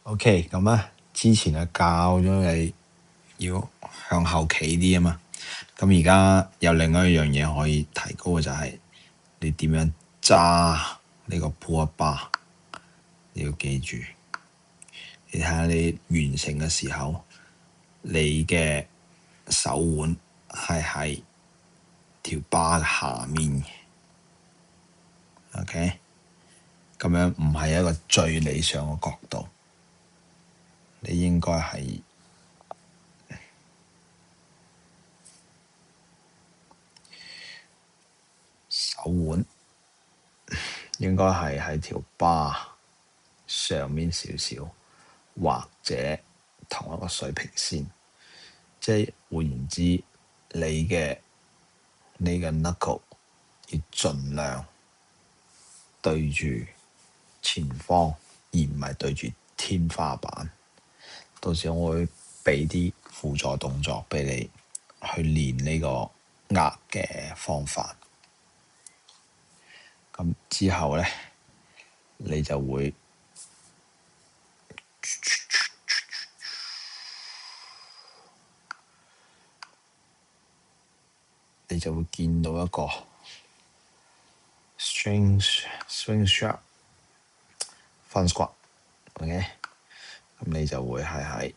OK，咁啊，之前教咗你要向後企啲啊嘛，咁而家有另外一樣嘢可以提高嘅就係你點樣揸呢個 pull-up bar，你要記住，你睇下你完成嘅時候，你嘅手腕係喺條 bar 下面嘅 ，OK， 咁樣唔係一個最理想嘅角度，你應該係手腕應該係喺條 bar 上面少少，或者同一個水平線，即係換言之，你嘅 knuckle 要盡量對住前方，而唔係對住天花板。到時我會俾啲輔助動作俾你去練呢個壓嘅方法。咁之後呢，你就會見到一個 swing shot front squat，OK， 咁你就會係喺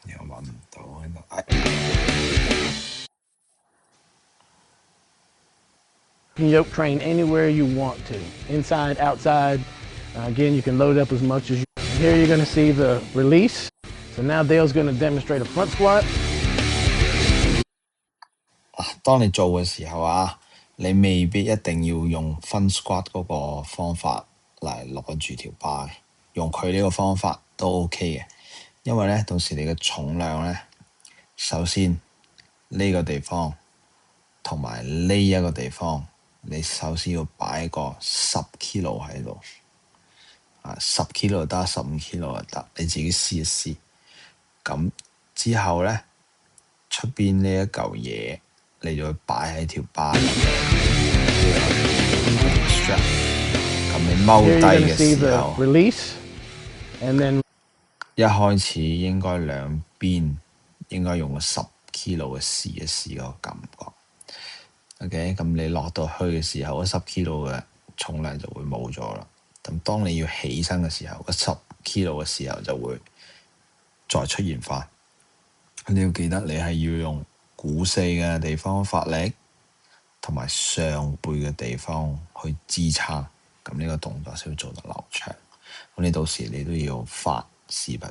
又揾唔到喺度。Yoke train anywhere you want to, inside, outside. Again, you can load up as much as you. Here you're going to see the release. So now Dale's going to demonstrate a front squat. 當你做嘅時候啊，你未必一定要用 front squat 嗰個方法嚟攞住條 bar，用佢呢個方法都 OK 嘅，因為呢，到時你嘅重量呢，首先呢個地方同埋呢一個地方，你首先要擺一個10 kilo 喺度，10 kilo 得，15 kilo 得，你自己試一試。咁之後呢，出邊呢一嚿嘢，你就會擺喺條 bar 入面。咁你踎低嘅時候，一開始應該兩邊應該用個10 kilo 嘅試一試個感覺。OK， 咁你落到去嘅時候，嗰10 kilo 嘅重量就會冇咗啦。咁當你要起身嘅時候，嗰10 kilo 嘅時候就會再出現返。你要記得你係要用股四嘅地方發力，同埋上背嘅地方去支撐。咁呢個動作先會做得流暢。咁你到時你都要發視頻